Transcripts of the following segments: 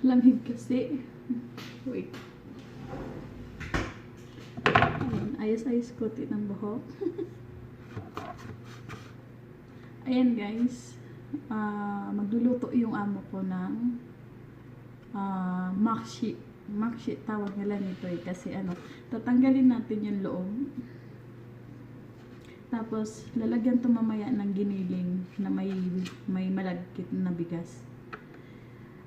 Lamig kasi. Wait. Ayan, ayos-ayos ko ng buhok. Ayan guys. Magluluto yung amo ko ng makshi. Makshi tawag nila nito eh. Kasi ano, tatanggalin natin yung loob. Tapos, lalagyan ito mamaya ng giniling na may malagkit na bigas.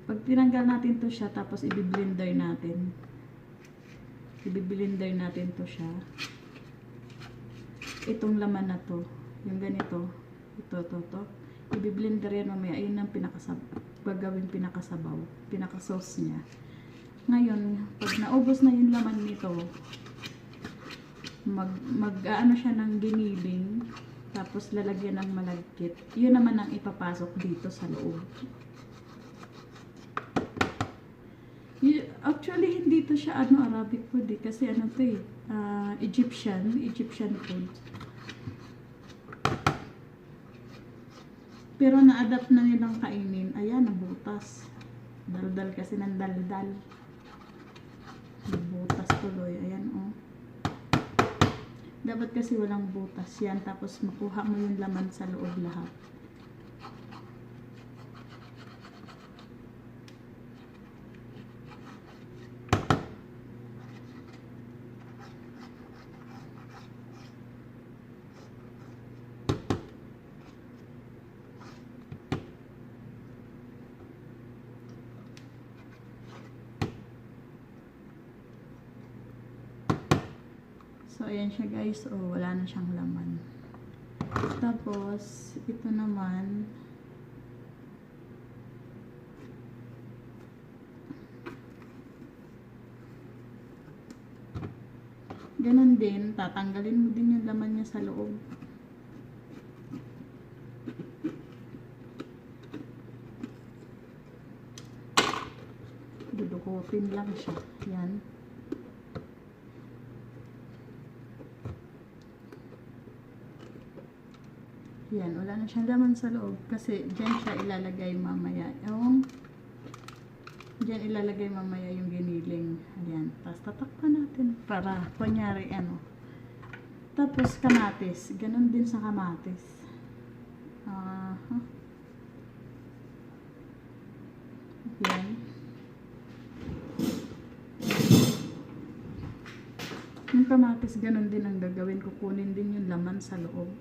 Pag tinanggal natin to siya, tapos i-blender natin. I-blender natin to siya. Itong laman na to, yung ganito, ito. I-blender yan mamaya. Ayun ang gagawin pinakasabaw, pinakasauce niya. Ngayon, pag naubos na yung laman nito, ano siya ng giniling, tapos lalagyan ng malagkit. Yun naman ang ipapasok dito sa loob. Actually, hindi to siya Arabic food eh, kasi ano to eh, Egyptian food. Pero na-adapt na nilang kainin. Ayan, ang butas. Daldal kasi ng daldal. Butas tuloy. Ayan, oh. Dapat kasi walang butas yan. Tapos makuha mo yung laman sa loob lahat. So, ayan siya guys. O, wala na siyang laman. Tapos, ito naman. Ganon din. Tatanggalin mo din yung laman niya sa loob. Dudukutin lang siya. Yan. Yan, wala na siyang laman sa loob kasi dyan siya ilalagay mamaya yung giniling. Ayan, tapos tatakpan natin para kunyari ano. Tapos kamatis, ganun din sa kamatis. Yan. Yung kamatis, ganun din ang gagawin. Kukunin din yung laman sa loob.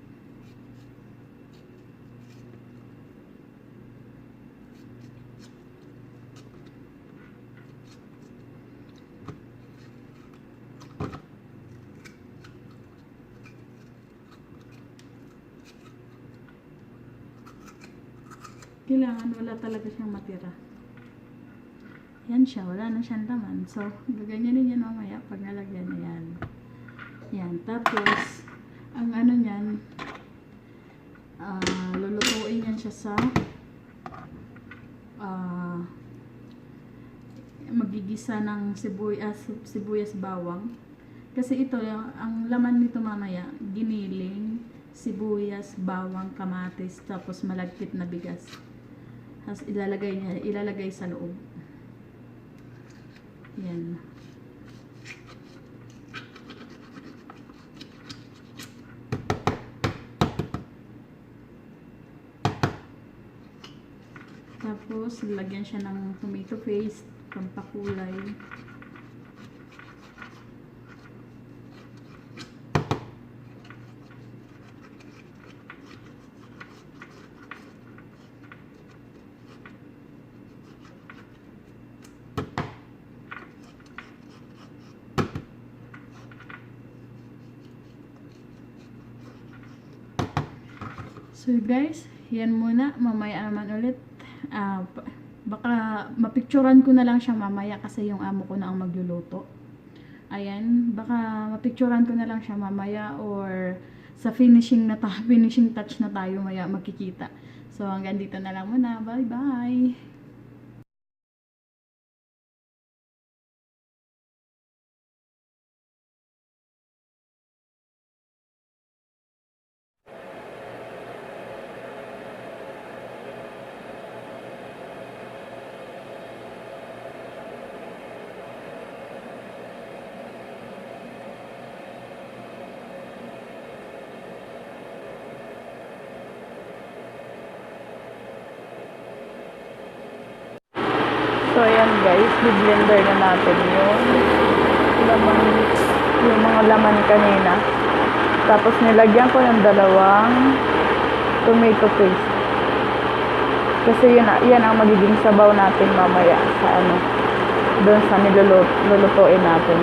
Kailangan wala talaga siyang matira. Yan siya, wala na siyang laman. So, gaganyanin yan mamaya pag nalagyan na yan. Yan, tapos, ang ano niyan, lulutuin yan siya sa magigisa ng sibuyas bawang. Kasi ito, ang laman nito mamaya, giniling, sibuyas, bawang, kamatis, tapos malagkit na bigas. Tapos ilalagay sa loob. Yan. Tapos, lagyan siya ng tomato paste, pampakulay. So guys, yan muna. Mamaya naman ulit. Baka mapicturan ko na lang siya mamaya kasi yung amo ko na ang magluluto. Ayan, baka mapicturan ko na lang siya mamaya or sa finishing touch na tayo maya makikita. So hanggang dito na lang muna. Bye bye! guys, i-blender na natin laman, yung mga laman kanina. Tapos nilagyan ko ng 2 tomato paste. Kasi yan ang magiging sabaw natin mamaya sa doon sa nilulutuin natin.